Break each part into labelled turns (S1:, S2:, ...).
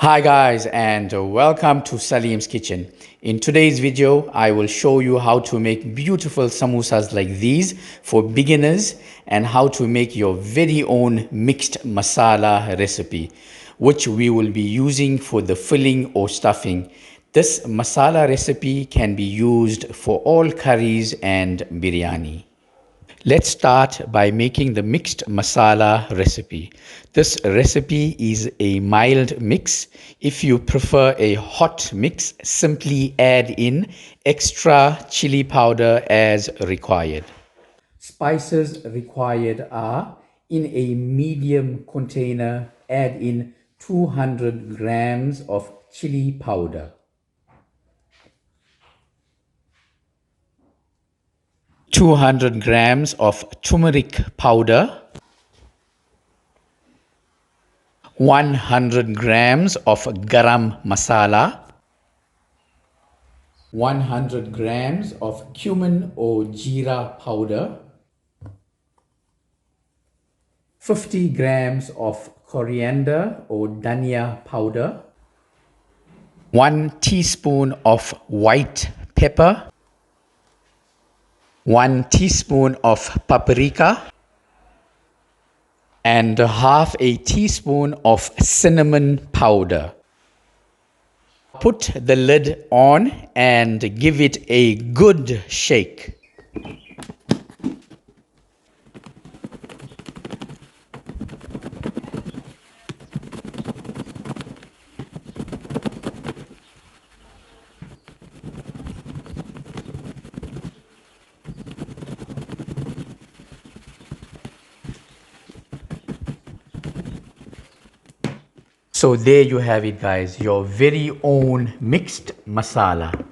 S1: Hi guys and welcome to Salim's Kitchen. In today's video, I will show you how to make beautiful samosas like these for beginners and how to make your very own mixed masala recipe, which we will be using for the filling or stuffing. This masala recipe can be used for all curries and biryani. Let's start by making the mixed masala recipe. This recipe is a mild mix. If you prefer a hot mix, simply add in extra chili powder as required. Spices required are: in a medium container, add in 200 grams of chili powder, 200 grams of turmeric powder, 100 grams of garam masala, 100 grams of cumin or jeera powder, 50 grams of coriander or dhania powder, 1 teaspoon of white pepper, 1 teaspoon of paprika, and half a teaspoon of cinnamon powder. Put the lid on and give it a good shake. So there you have it guys, your very own mixed masala.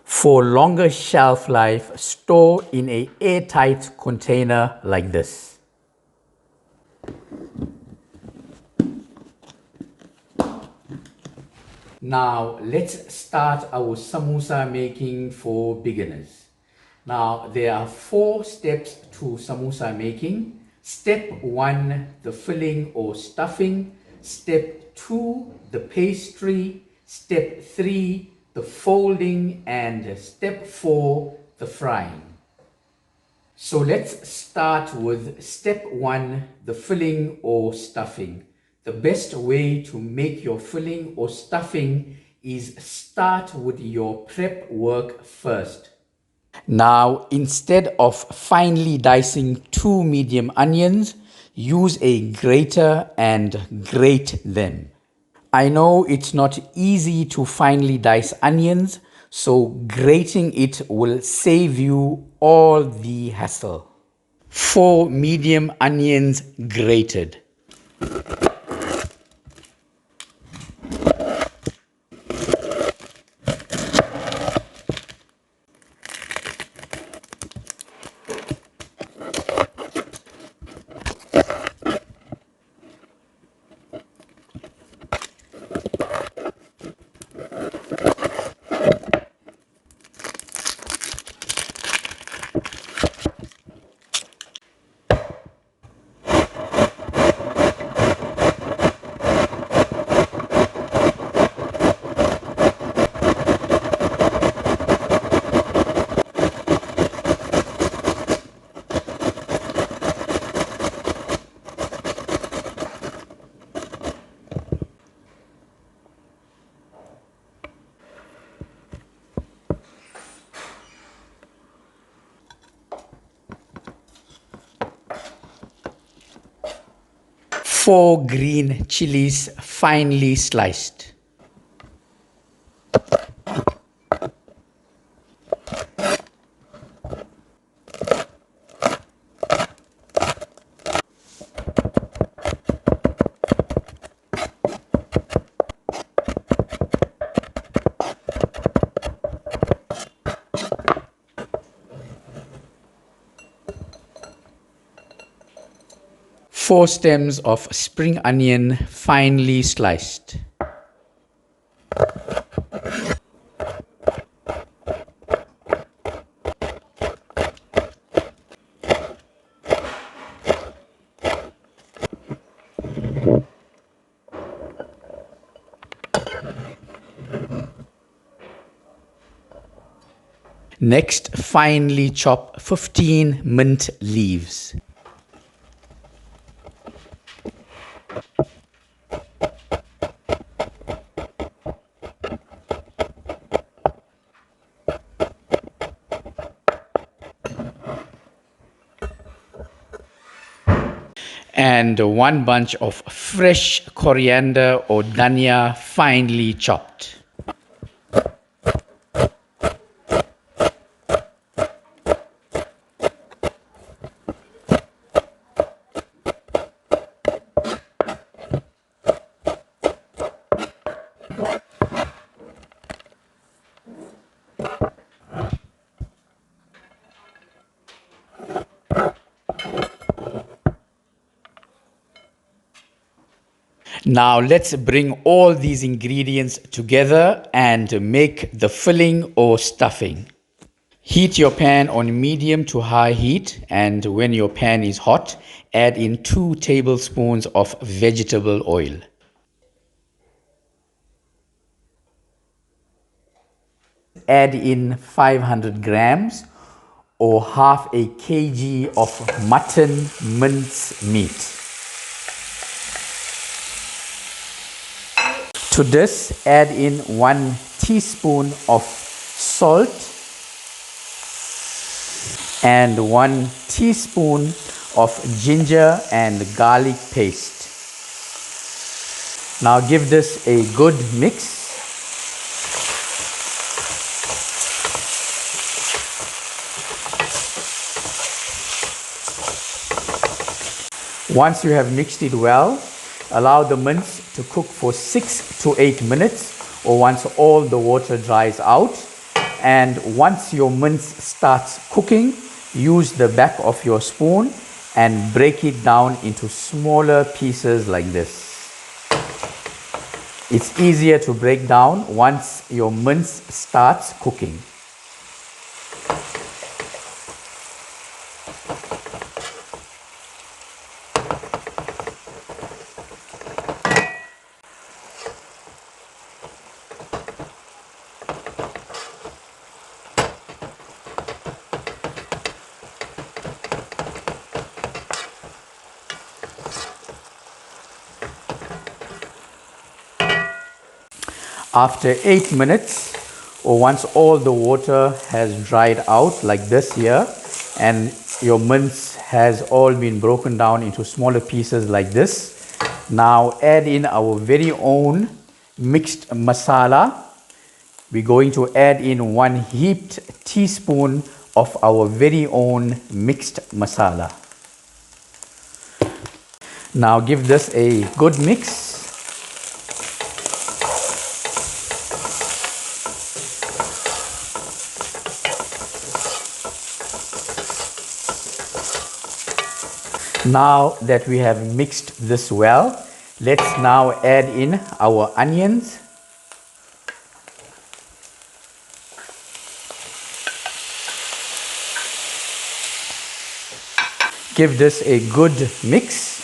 S1: For longer shelf life, store in an airtight container like this. Now let's start our samosa making for beginners. Now there are 4 steps to samosa making. Step 1, the filling or stuffing. Step 2, the pastry. Step 3, the folding. And step 4, the frying. So let's start with step 1, the filling or stuffing. The best way to make your filling or stuffing is start with your prep work first. Now, instead of finely dicing 2 medium onions, use a grater and grate them. I know it's not easy to finely dice onions, so grating it will save you all the hassle. 4 medium onions grated. Four green chilies finely sliced. Four stems of spring onion finely sliced. Next, finely chop 15 mint leaves. And one bunch of fresh coriander or dhania finely chopped. Now let's bring all these ingredients together and make the filling or stuffing. Heat your pan on medium to high heat, and when your pan is hot, add in 2 tablespoons of vegetable oil. Add in 500 grams or half a kg of mutton mince meat. To this, add in 1 teaspoon of salt and 1 teaspoon of ginger and garlic paste. Now give this a good mix. Once you have mixed it well, allow the mince to cook for 6 to 8 minutes or once all the water dries out. And once your mince starts cooking, use the back of your spoon and break it down into smaller pieces like this. It's easier to break down once your mince starts cooking. After 8 minutes, or once all the water has dried out like this here, and your mince has all been broken down into smaller pieces like this, now add in our very own mixed masala. We're going to add in 1 heaped teaspoon of our very own mixed masala. Now give this a good mix. Now that we have mixed this well, let's now add in our onions. Give this a good mix.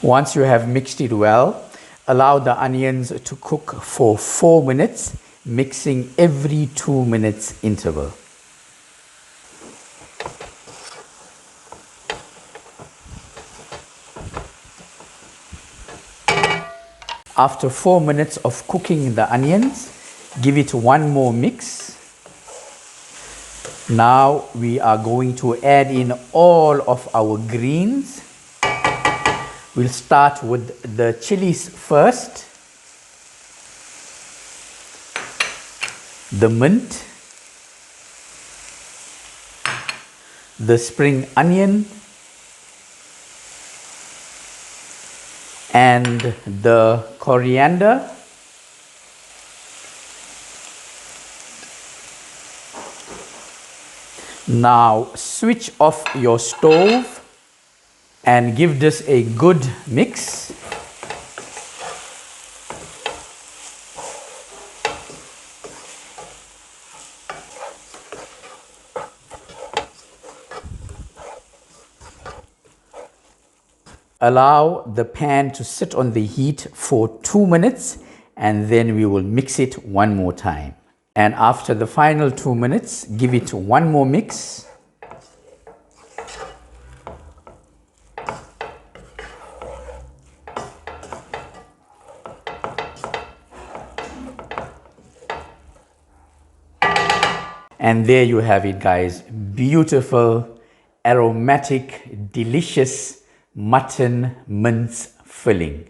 S1: Once you have mixed it well, allow the onions to cook for 4 minutes, mixing every 2 minutes interval. After 4 minutes of cooking the onions, give it one more mix. Now we are going to add in all of our greens. We'll start with the chilies first, the mint, the spring onion, and the coriander. Now switch off your stove and give this a good mix. Allow the pan to sit on the heat for 2 minutes, and then we will mix it one more time. And after the final 2 minutes, give it one more mix. And there you have it, guys. Beautiful, aromatic, delicious mutton mince filling.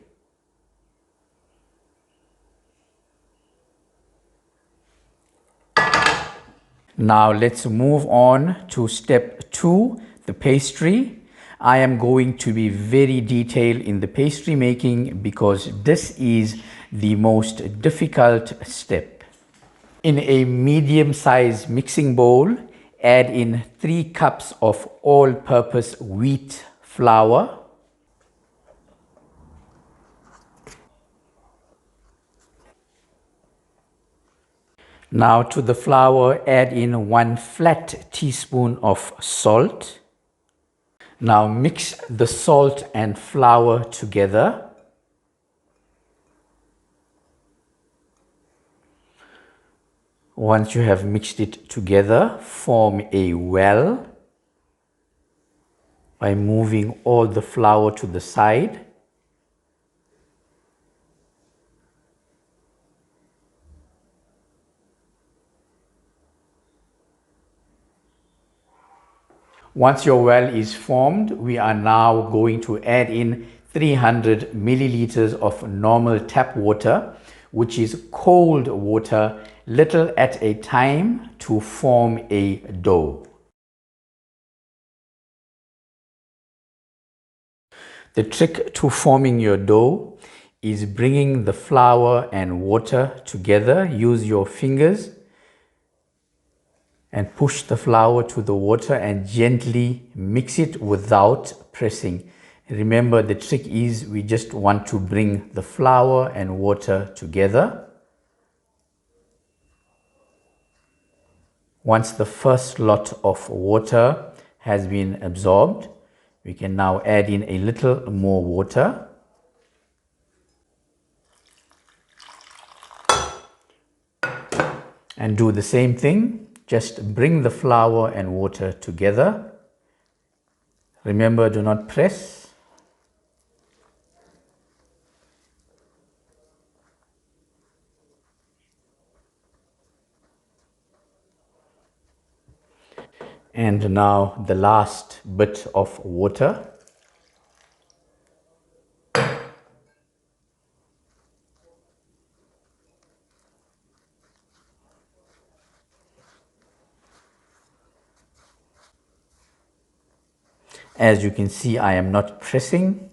S1: Now let's move on to step 2, the pastry. I am going to be very detailed in the pastry making because this is the most difficult step. In a medium-sized mixing bowl, add in 3 cups of all-purpose wheat flour. Now to the flour, add in 1 flat teaspoon of salt. Now mix the salt and flour together. Once you have mixed it together, form a well by moving all the flour to the side. Once your well is formed, we are now going to add in 300 milliliters of normal tap water, which is cold water, little at a time, to form a dough. The trick to forming your dough is bringing the flour and water together. Use your fingers and push the flour to the water and gently mix it without pressing. Remember, the trick is we just want to bring the flour and water together. Once the first lot of water has been absorbed, we can now add in a little more water. And do the same thing. Just bring the flour and water together. Remember, do not press. And now the last bit of water. As you can see, I am not pressing.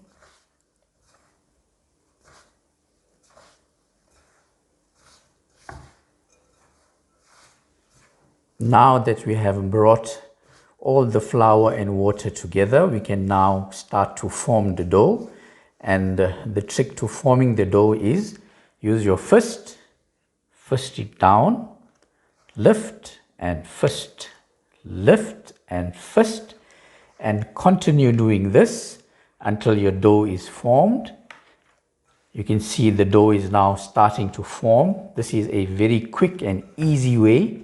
S1: Now that we have brought all the flour and water together, we can now start to form the dough. And the trick to forming the dough is use your fist it down, lift and fist, lift and fist, and continue doing this until your dough is formed. You can see the dough is now starting to form. This is a very quick and easy way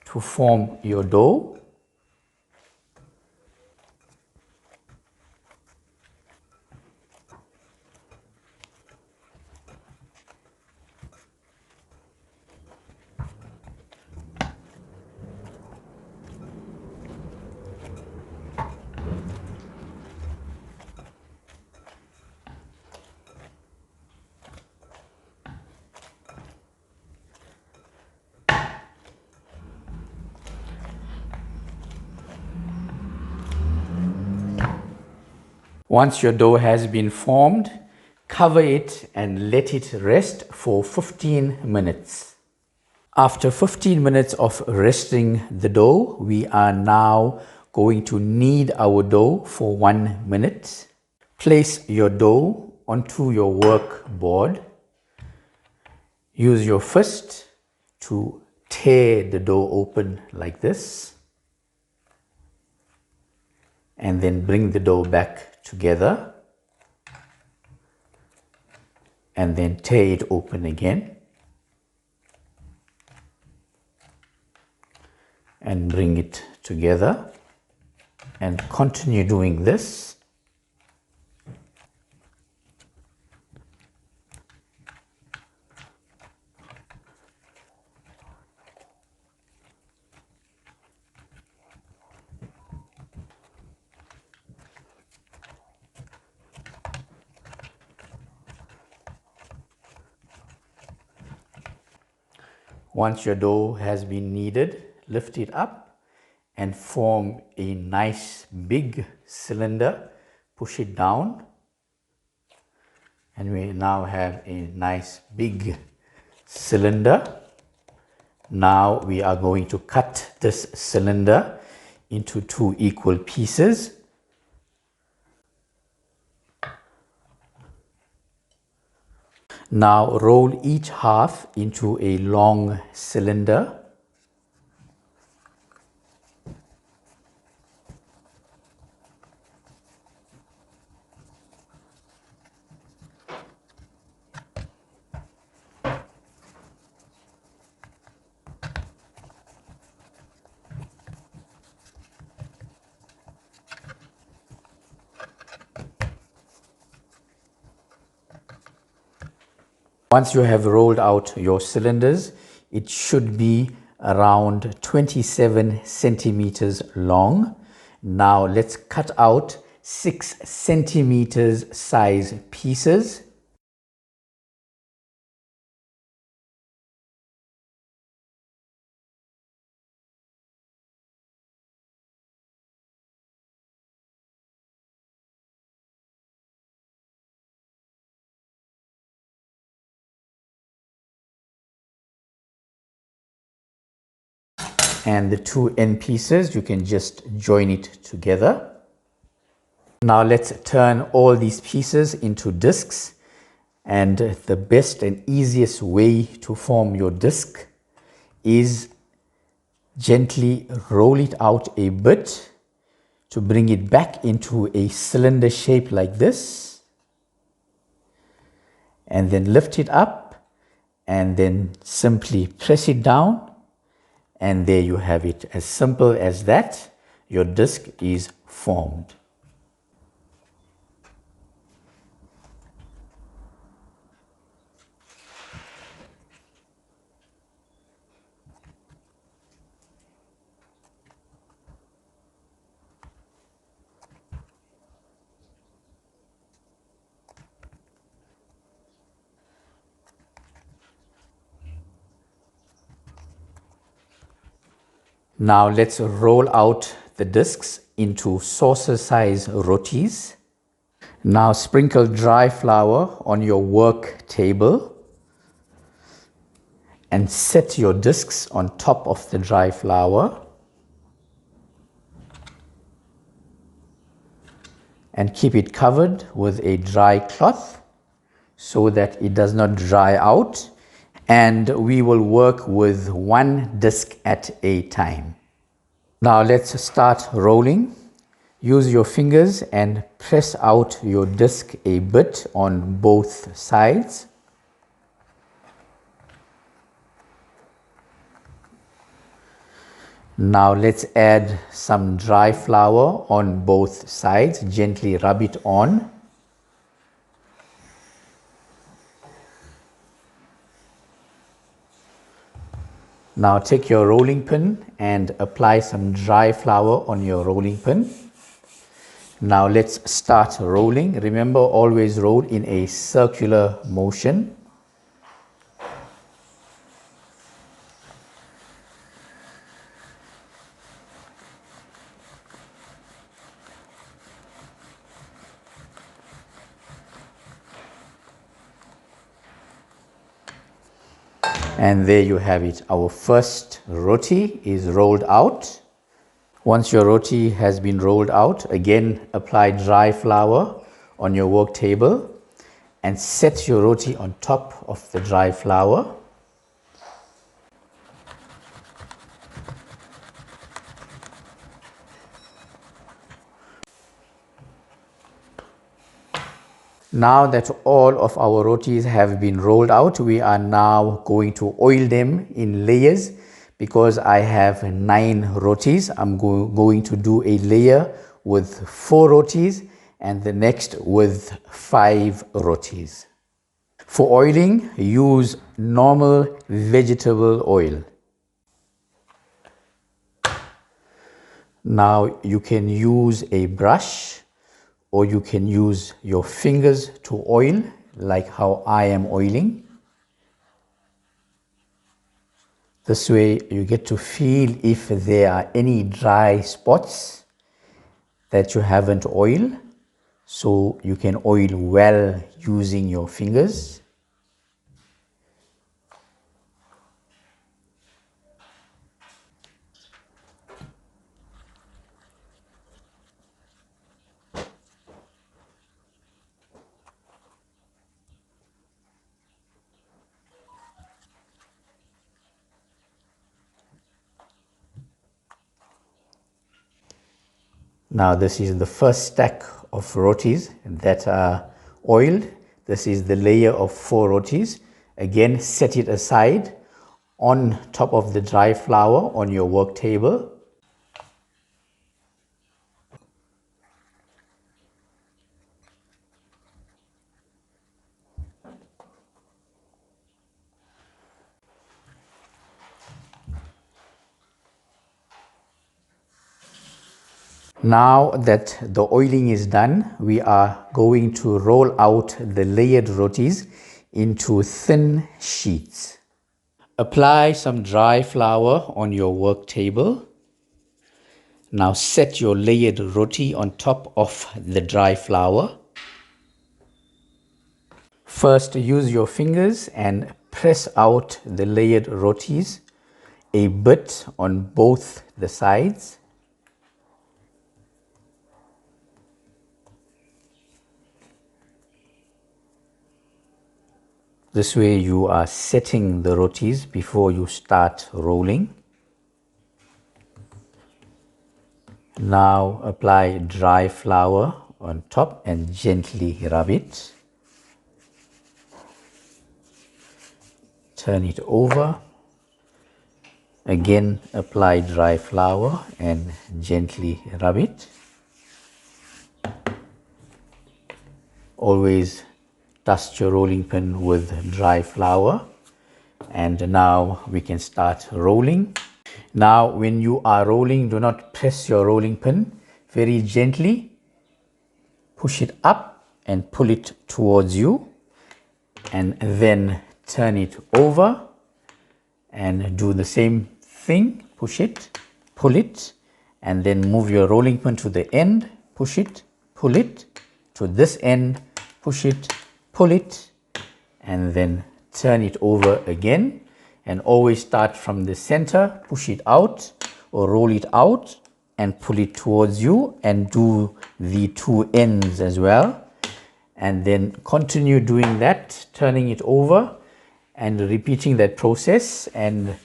S1: to form your dough. Once your dough has been formed, cover it and let it rest for 15 minutes. After 15 minutes of resting the dough, we are now going to knead our dough for 1 minute. Place your dough onto your work board. Use your fist to tear the dough open like this. And then bring the dough back together. and then tear it open again and bring it together and continue doing this. Once your dough has been kneaded, lift it up and form a nice big cylinder. Push it down and we now have a nice big cylinder. Now we are going to cut this cylinder into 2 equal pieces. Now roll each half into a long cylinder. Once you have rolled out your cylinders, it should be around 27 centimeters long. Now let's cut out 6 centimeters size pieces. And the 2 end pieces, you can just join it together. Now let's turn all these pieces into discs, and the best and easiest way to form your disc is gently roll it out a bit to bring it back into a cylinder shape like this, and then lift it up and then simply press it down. And there you have it. As simple as that, your disc is formed. Now let's roll out the discs into saucer size rotis. Now sprinkle dry flour on your work table and set your discs on top of the dry flour. And keep it covered with a dry cloth so that it does not dry out. And we will work with 1 disc at a time. Now let's start rolling. Use your fingers and press out your disc a bit on both sides. Now let's add some dry flour on both sides. Gently rub it on. Now take your rolling pin and apply some dry flour on your rolling pin. Now let's start rolling. Remember, always roll in a circular motion. And there you have it. Our first roti is rolled out. Once your roti has been rolled out, again apply dry flour on your work table and set your roti on top of the dry flour. Now that all of our rotis have been rolled out, we are now going to oil them in layers. Because I have 9 rotis, I'm going to do a layer with 4 rotis and the next with 5 rotis. For oiling, use normal vegetable oil. Now you can use a brush or you can use your fingers to oil, like how I am oiling. This way you get to feel if there are any dry spots that you haven't oiled, so you can oil well using your fingers. Now this is the first stack of rotis that are oiled. This is the layer of 4 rotis. Again, set it aside on top of the dry flour on your work table. Now that the oiling is done, we are going to roll out the layered rotis into thin sheets. Apply some dry flour on your work table. Now set your layered roti on top of the dry flour. First, use your fingers and press out the layered rotis a bit on both the sides. This way you are setting the rotis before you start rolling. Now apply dry flour on top and gently rub it. Turn it over. Again apply dry flour and gently rub it. Always dust your rolling pin with dry flour. And now we can start rolling. Now when you are rolling, do not press your rolling pin. Very gently push it up and pull it towards you, and then turn it over and do the same thing. Push it, pull it, and then move your rolling pin to the end. Push it, pull it to this end, push it, pull it, and then turn it over again. And always start from the center, push it out or roll it out and pull it towards you, and do the 2 ends as well. And then continue doing that, turning it over and repeating that process. And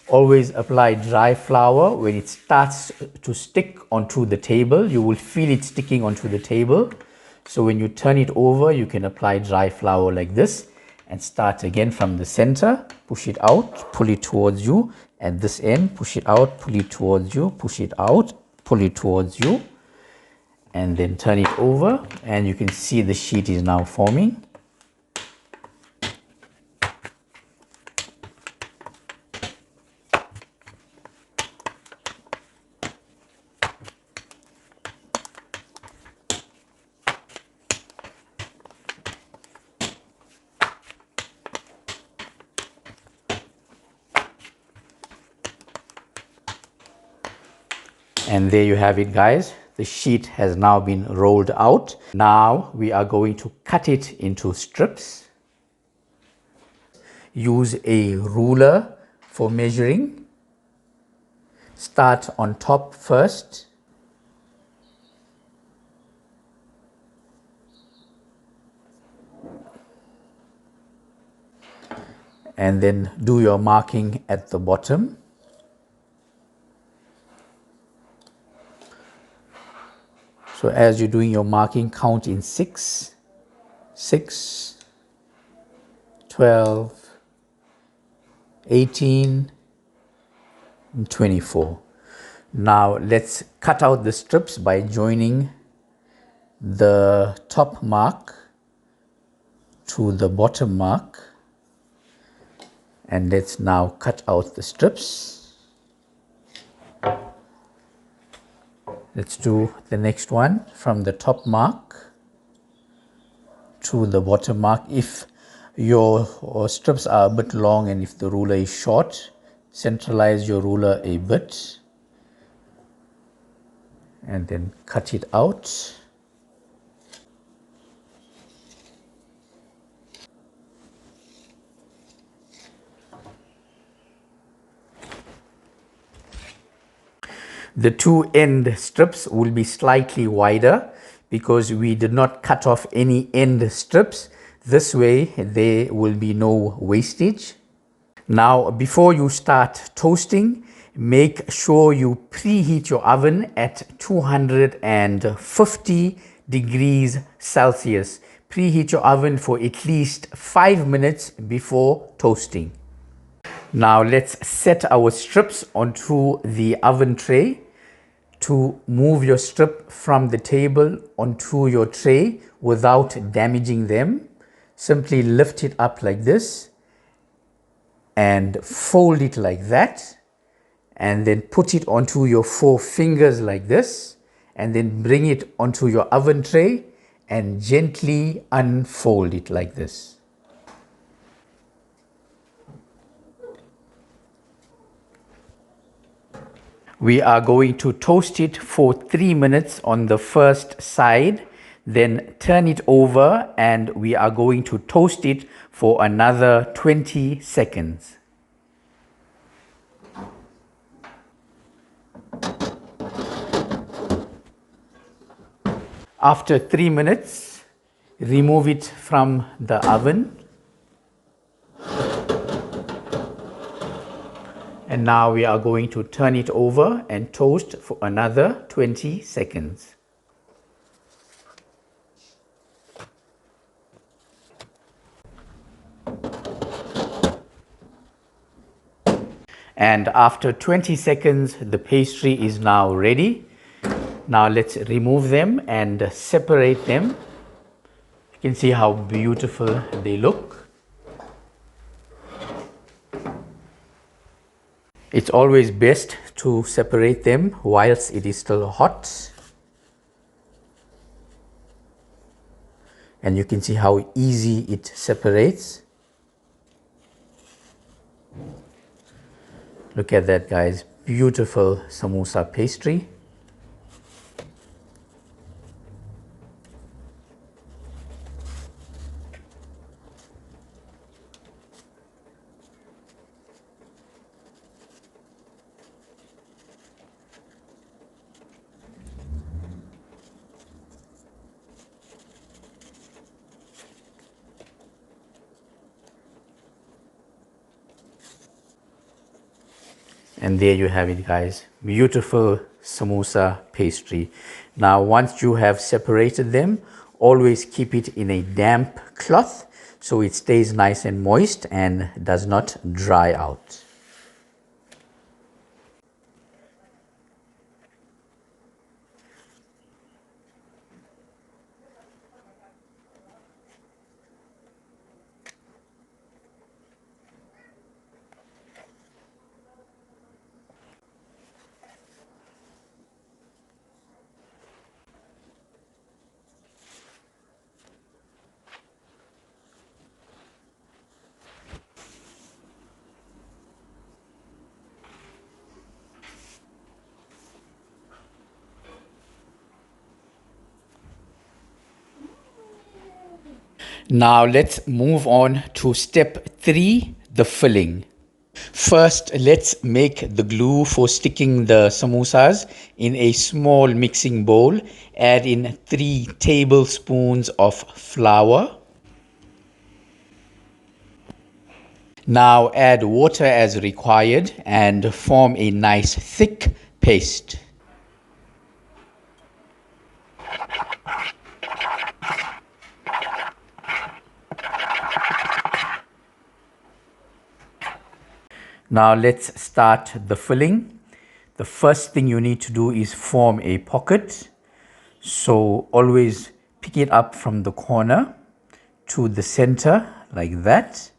S1: always apply dry flour. When it starts to stick onto the table, you will feel it sticking onto the table. So when you turn it over, you can apply dry flour like this and start again from the center. Push it out, pull it towards you. At this end, push it out, pull it towards you, push it out, pull it towards you, and then turn it over, and you can see the sheet is now forming. And there you have it, guys. The sheet has now been rolled out. Now we are going to cut it into strips. Use a ruler for measuring. Start on top first. And then do your marking at the bottom. So as you're doing your marking, count in 6. 6, 12, 18, and 24. Now let's cut out the strips by joining the top mark to the bottom mark, and let's now cut out the strips. Let's do the next one from the top mark to the bottom mark. If your strips are a bit long and if the ruler is short, centralize your ruler a bit and then cut it out. The two end strips will be slightly wider because we did not cut off any end strips. This way there will be no wastage. Now before you start toasting, make sure you preheat your oven at 250 degrees Celsius. Preheat your oven for at least 5 minutes before toasting. Now let's set our strips onto the oven tray. To move your strip from the table onto your tray without damaging them, simply lift it up like this and fold it like that, and then put it onto your 4 fingers like this, and then bring it onto your oven tray and gently unfold it like this. We are going to toast it for 3 minutes on the first side, then turn it over, and we are going to toast it for another 20 seconds. After 3 minutes, remove it from the oven. And now we are going to turn it over and toast for another 20 seconds. And after 20 seconds, the pastry is now ready. Now let's remove them and separate them. You can see how beautiful they look. It's always best to separate them whilst it is still hot. And you can see how easy it separates. Look at that, guys. Beautiful samosa pastry. And there you have it, guys. Beautiful samosa pastry. Now, once you have separated them, always keep it in a damp cloth so it stays nice and moist and does not dry out. Now let's move on to step 3, the filling. First, let's make the glue for sticking the samosas in a small mixing bowl. Add in 3 tablespoons of flour. Now add water as required and form a nice thick paste. Now let's start the filling. The first thing you need to do is form a pocket. So always pick it up from the corner to the center like that,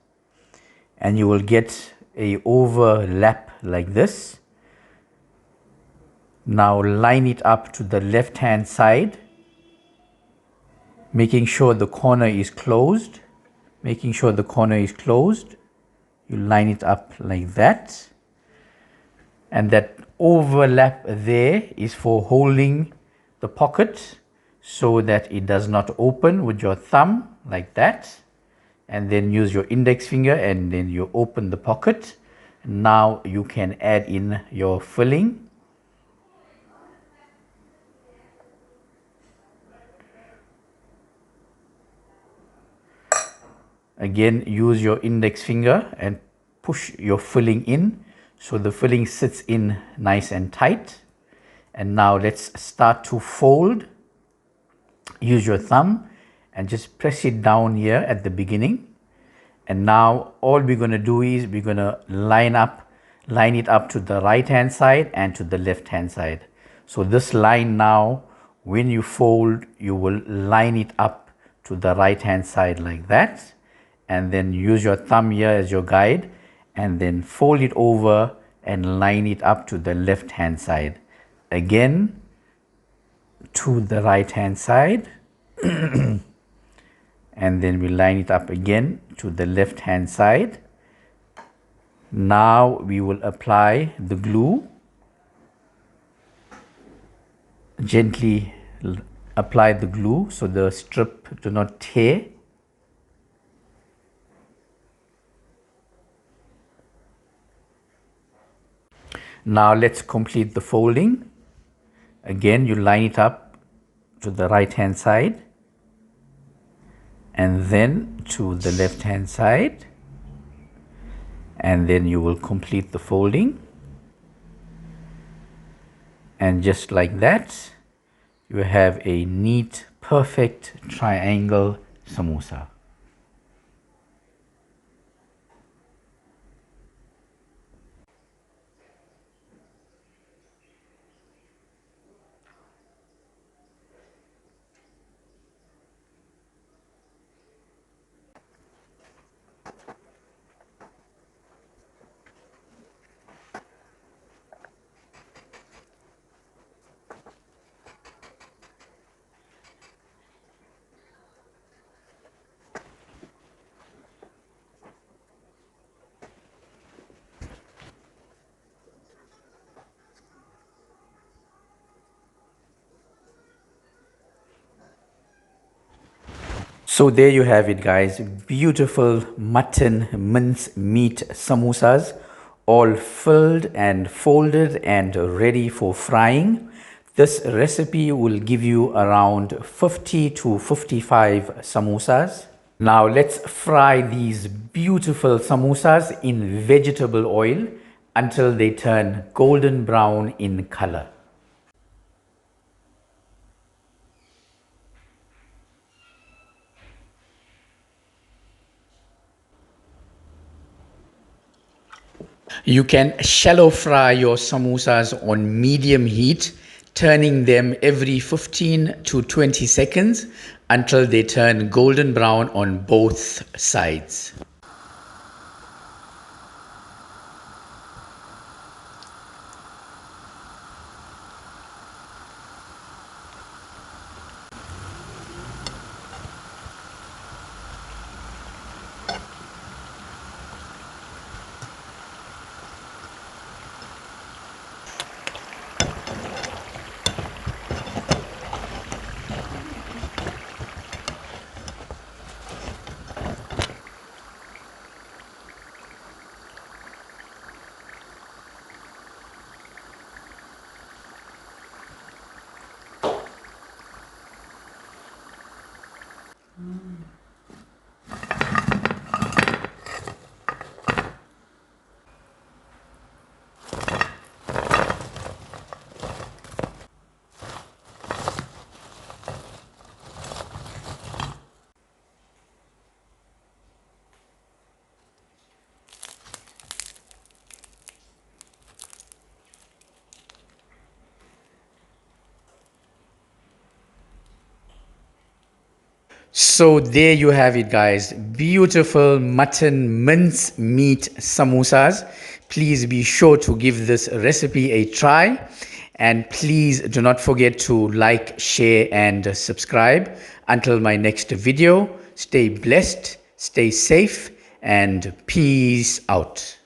S1: and you will get a overlap like this. Now line it up to the left hand side, making sure the corner is closed. Making sure the corner is closed, you line it up like that, and that overlap there is for holding the pocket so that it does not open with your thumb like that, and then use your index finger and then you open the pocket. Now you can add in your filling. Again, use your index finger and push your filling in so the filling sits in nice and tight. And now let's start to fold. Use your thumb and just press it down here at the beginning. And now all we're going to do is we're going to line it up to the right hand side and to the left hand side. So this line now, when you fold, you will line it up to the right hand side like that, and then use your thumb here as your guide, and then fold it over and line it up to the left hand side. Again, to the right hand side, and then we line it up again to the left hand side. Now we will apply the glue. Gently apply the glue so the strip do not tear. Now let's complete the folding. Again, you line it up to the right hand side and then to the left hand side, and then you will complete the folding. And just like that, you have a neat, perfect triangle samosa. So there you have it, guys. Beautiful mutton mince meat samosas, all filled and folded and ready for frying. This recipe will give you around 50 to 55 samosas. Now let's fry these beautiful samosas in vegetable oil until they turn golden brown in color. You can shallow fry your samosas on medium heat, turning them every 15 to 20 seconds until they turn golden brown on both sides. So there you have it, guys. Beautiful mutton mince meat samosas. Please be sure to give this recipe a try. And please do not forget to like, share, and subscribe. Until my next video, stay blessed, stay safe, and peace out.